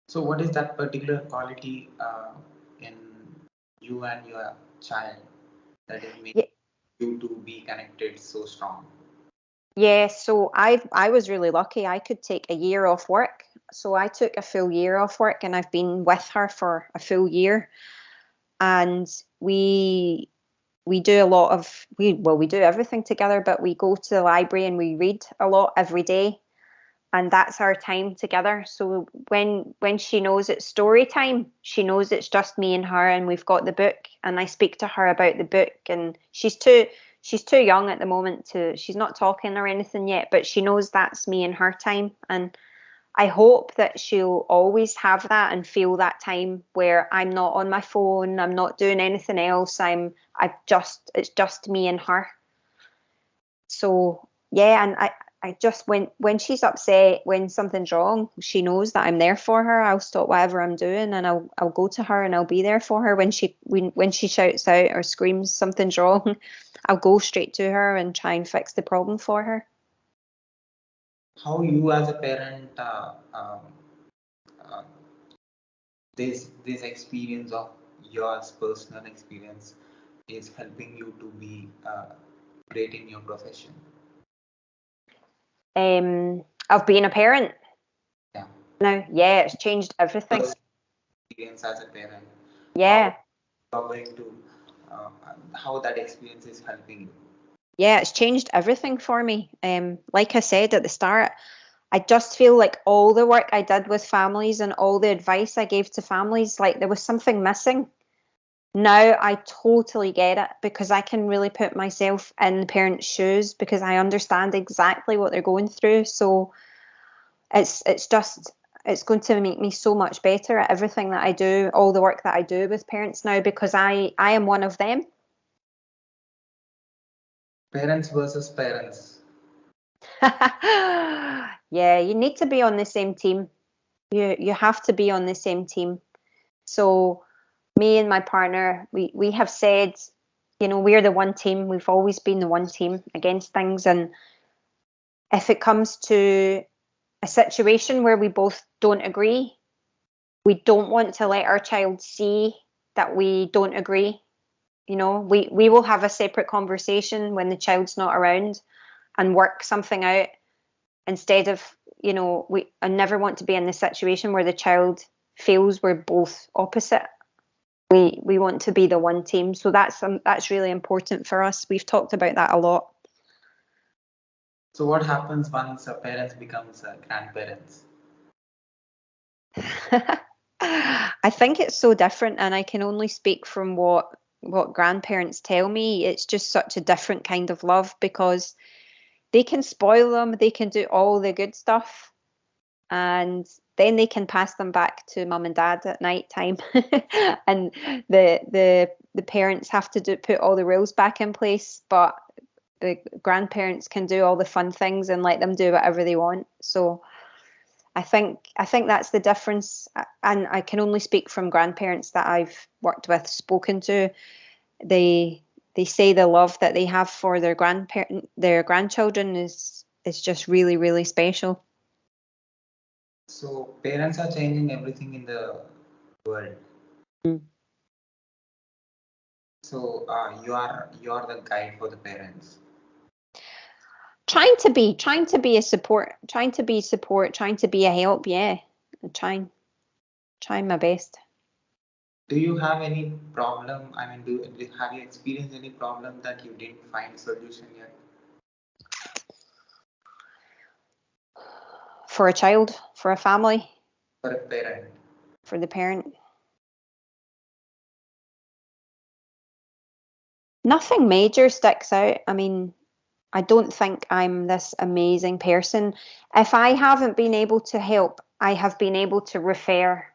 So what is that particular quality in you and your child that is making you to be connected so strong? Yeah, so I was really lucky. I could take a year off work. So I took a full year off work and I've been with her for a full year. And we do a lot of we do everything together, but we go to the library and we read a lot every day. And that's our time together. So when she knows it's story time, she knows it's just me and her and we've got the book and I speak to her about the book. And she's too young at the moment she's not talking or anything yet, but she knows that's me and her time. And I hope that she'll always have that and feel that time where I'm not on my phone, I'm not doing anything else. It's just me and her. So yeah, and I just when she's upset, when something's wrong, she knows that I'm there for her. I'll stop whatever I'm doing and I'll go to her and I'll be there for her when she shouts out or screams something's wrong. I'll go straight to her and try and fix the problem for her. How you as a parent this experience of yours, personal experience, is helping you to be great in your profession? Of being a parent. Yeah. Now, yeah, it's changed everything. Experience as a parent, Yeah. how you're going to, uh, how that experience is helping you. Yeah, it's changed everything for me. Like I said at the start, I just feel like all the work I did with families and all the advice I gave to families, like there was something missing. Now I totally get it because I can really put myself in the parents' shoes because I understand exactly what they're going through. So it's going to make me so much better at everything that I do, all the work that I do with parents now because I am one of them. Parents versus parents. Yeah, you need to be on the same team. You have to be on the same team. So me and my partner, we have said, we're the one team. We've always been the one team against things. And if it comes to a situation where we both don't agree, we don't want to let our child see that we don't agree. We will have a separate conversation when the child's not around and work something out instead of, I never want to be in the situation where the child feels we're both opposite. We want to be the one team. So that's really important for us. We've talked about that a lot. So what happens once a parent becomes grandparents? I think it's so different, and I can only speak from what grandparents tell me. It's just such a different kind of love because they can spoil them, they can do all the good stuff, and then they can pass them back to mum and dad at night time, and the parents have to put all the rules back in place, but the grandparents can do all the fun things and let them do whatever they want. So I think that's the difference, and I can only speak from grandparents that I've worked with, spoken to. They say the love that they have for their grandchildren is just really, really special. So parents are changing everything in the world. Mm. So you are the guide for the parents. Trying to be a support, trying to be a help. Yeah, trying my best. Do you have any problem? I mean, have you experienced any problem that you didn't find solution yet? For a child, for a family, For a parent. for the parent. Nothing major sticks out. I mean, I don't think I'm this amazing person. If I haven't been able to help, I have been able to refer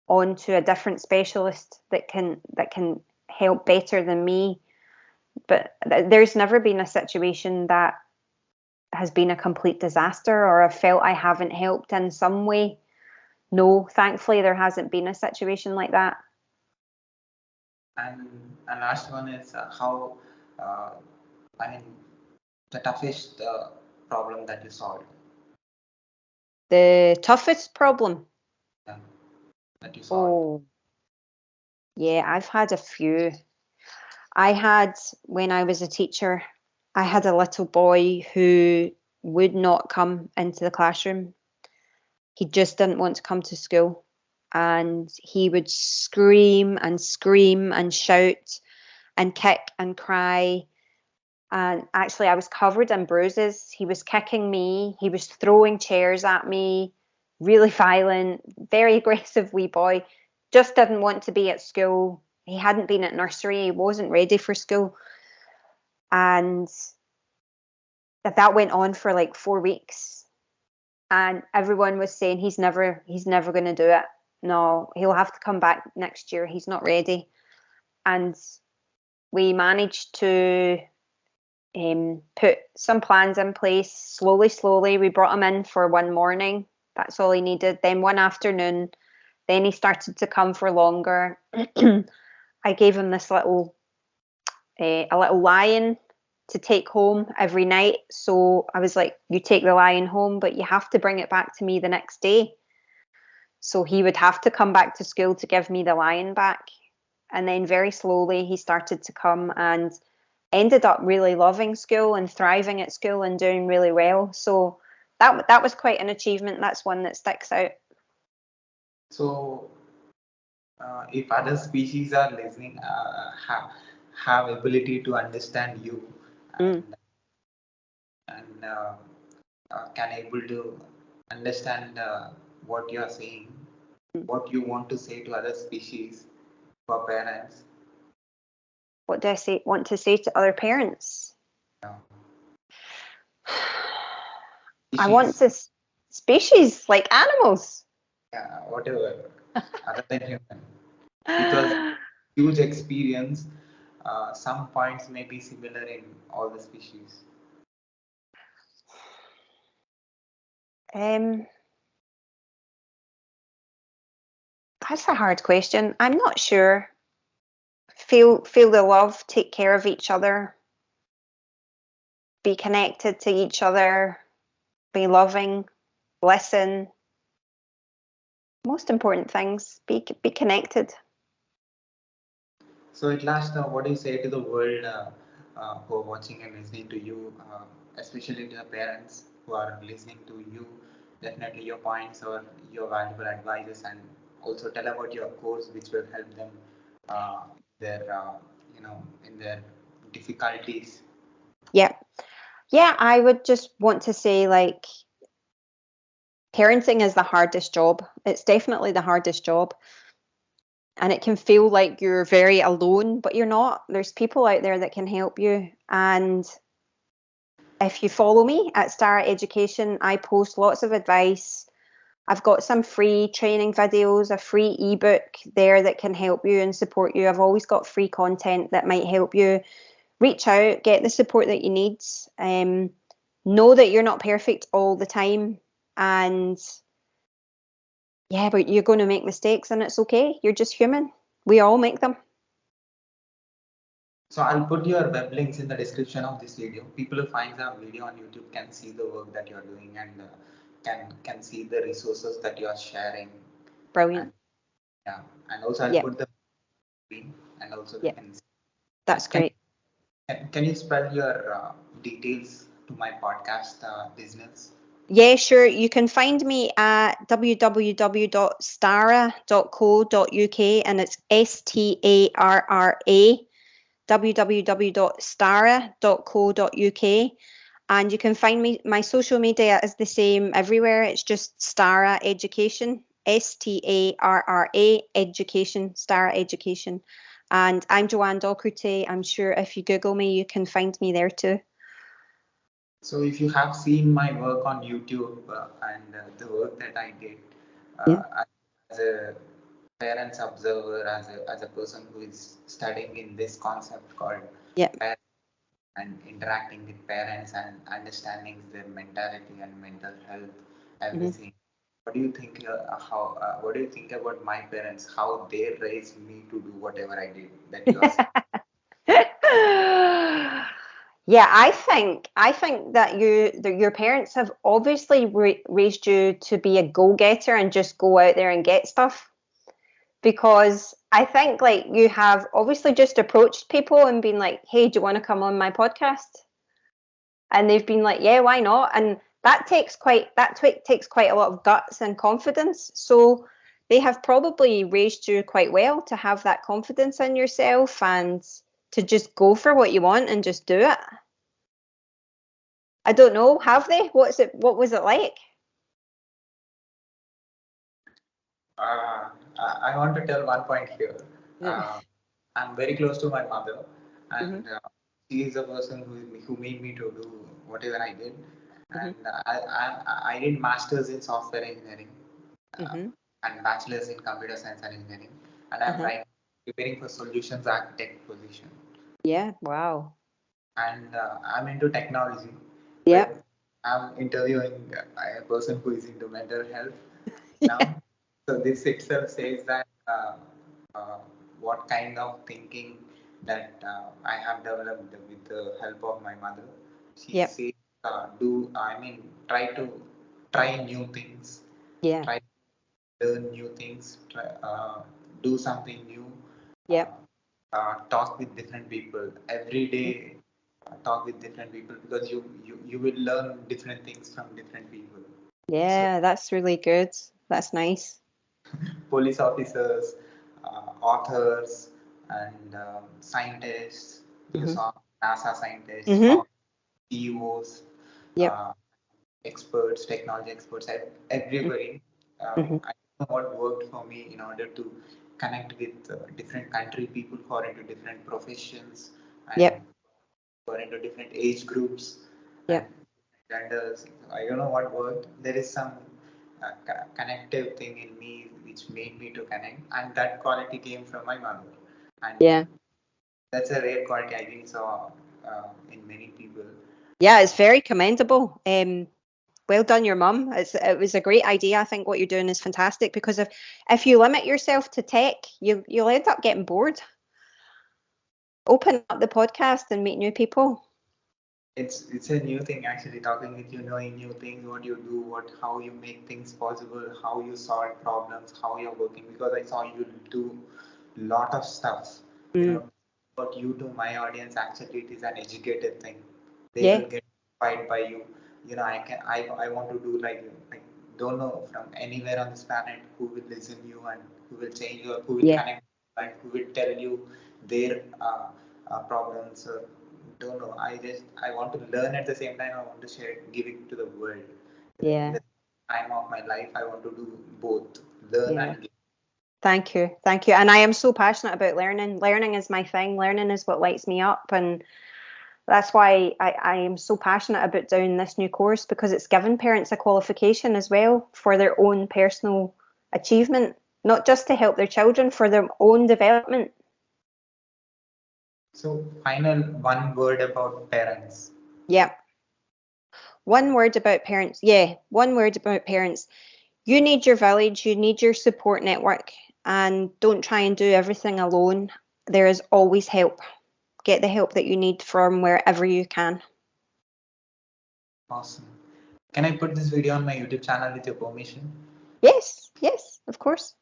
on to a different specialist that can help better than me. But there's never been a situation that has been a complete disaster or I felt I haven't helped in some way. No, thankfully there hasn't been a situation like that. And last one is how uh, I mean the toughest problem that you solved. The toughest problem. Yeah, that you solved. Oh, yeah, I've had a few. I had, when I was a teacher, I had a little boy who would not come into the classroom. He just didn't want to come to school. And he would scream and shout and kick and cry. And actually, I was covered in bruises. He was kicking me, he was throwing chairs at me, really violent, very aggressive wee boy. Just didn't want to be at school. He hadn't been at nursery, he wasn't ready for school. And that went on for like 4 weeks. And everyone was saying he's never going to do it. No, he'll have to come back next year. He's not ready. And we managed to put some plans in place slowly, slowly. We brought him in for one morning. That's all he needed. Then one afternoon, then he started to come for longer. I gave him this a little lion to take home every night. So I was like, you take the lion home, but you have to bring it back to me the next day. So he would have to come back to school to give me the lion back. And then very slowly he started to come and ended up really loving school and thriving at school and doing really well. So that was quite an achievement. That's one that sticks out. So, if other species are listening, have ability to understand you, Mm. and can able to understand what you are saying, Mm. what you want to say to other species for parents. What do I say? Want to say to other parents? Yeah. I want Species, to species like animals. yeah, whatever, other than human. Because huge experience, some points may be similar in all the species. Um, that's a hard question. I'm not sure. Feel the love, take care of each other, be connected to each other, be loving, listen. Most important things. Be connected. So at last, what do you say to the world who are watching and listening to you, especially to the parents who are listening to you? Definitely your points or your valuable advices, and also tell about your course, which will help them uh, their in their difficulties. Yeah. Yeah, I would just want to say like parenting is the hardest job. It's definitely the hardest job. And it can feel like you're very alone, but you're not. There's people out there that can help you. And if you follow me at Starra Education, I post lots of advice. I've got some free training videos, a free ebook there that can help you and support you. I've always got free content that might help you. Reach out, get the support that you need. Know that you're not perfect all the time. And yeah, but you're going to make mistakes and it's okay. You're just human. We all make them. So I'll put your web links in the description of this video. People who find the video on YouTube can see the work that you're doing and can see the resources that you are sharing. And Brilliant. yeah, and also I'll Yeah, put the screen and also they yeah, can see. that's Can great. can you spell your details to my podcast business? Yeah, sure. You can find me at www.starra.co.uk and it's Starra, www.starra.co.uk. And you can find me, my social media is the same everywhere. It's just Starra Education, Starra Education, Starra Education. And I'm Joanne Docherty. I'm sure if you Google me, you can find me there too. So if you have seen my work on YouTube and the work that I did Yeah. as a parents observer, as a person who is studying in this concept called Yeah. parent and interacting with parents and understanding their mentality and mental health, Mhm. everything. What do you think? What do you think about my parents? How they raised me to do whatever I did that you are saying? Yeah, I think that your parents have obviously raised you to be a go-getter and just go out there and get stuff. Because I think like you have obviously just approached people and been like, "Hey, do you want to come on my podcast?" And they've been like, "Yeah, why not?" And takes quite a lot of guts and confidence. So they have probably raised you quite well to have that confidence in yourself and to just go for what you want and just do it. I don't know, have they? What was it like? I want to tell one point here. Yeah. I'm very close to my mother, Hmm. and she is the person who made me to do whatever I did. Hmm. And I did masters in software engineering uh, Hmm. and bachelor's in computer science and engineering, and I'm Uh-huh. right preparing for solutions architect position. Yeah, wow. And I'm into technology, Yeah. but I'm interviewing a person who is into mental health Yeah. now. So this itself says that uh, what kind of thinking that I have developed with the help of my mother. She Yep. says, try new things, Yeah. try to learn new things, do something new, uh, Yep. talk with different people every day. Talk with different people because you will learn different things from different people. So Yeah, that's really good. That's nice. police officers, authors, and scientists. You Mm-hmm. saw NASA scientists, Mm-hmm. CEOs, Yep. uh, experts, technology experts, everybody. Mm-hmm. I know what worked for me in order to connect with different country people who are into different professions and Yep. who are into different age groups and Yep. genders. I don't know what worked. There is some connective thing in me which made me to connect, and that quality came from my mother. And Yeah. that's a rare quality I think saw in many people. Yeah, it's very commendable. Well done, your mum. It was a great idea. I think what you're doing is fantastic because if you limit yourself to tech, you'll end up getting bored. Open up the podcast and meet new people. It's a new thing actually talking with you, knowing new things, what you do, what how you make things possible, how you solve problems, how you're working. Because I saw you do lot of stuff. You Mm, know, what you to my audience actually it is an educative thing. They yeah, will get inspired by you. You know, I want to do like you. Like don't know from anywhere on this planet who will listen you and who will change you, or who will yeah, connect you and who will tell you their problems. Don't know. I want to learn at the same time. I want to share, give it to the world. In yeah, the time of my life, I want to do both, learn yeah. and give. Thank you. Thank you. And I am so passionate about learning. Learning is my thing. Learning is what lights me up. And that's why I am so passionate about doing this new course because it's given parents a qualification as well for their own personal achievement, not just to help their children, for their own development. So, final one word about parents. Yeah. One word about parents. Yeah. One word about parents. You need your village, you need your support network, and don't try and do everything alone. There is always help. Get the help that you need from wherever you can. Awesome. Can I put this video on my YouTube channel with your permission? Yes, yes, of course.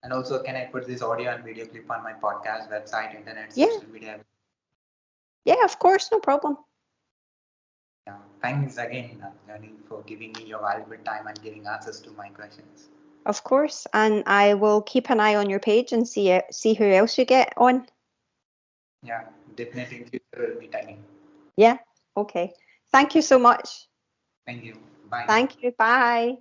And also, can I put this audio and video clip on my podcast, website, internet, Yeah, social media? yeah, of course, no problem. Yeah. Thanks again, Jonne, for giving me your valuable time and giving answers to my questions. Of course. And I will keep an eye on your page and see who else you get on. Yeah, definitely in future we'll be tagging. Yeah, okay. Thank you so much. Thank you. Bye. Thank you. Bye.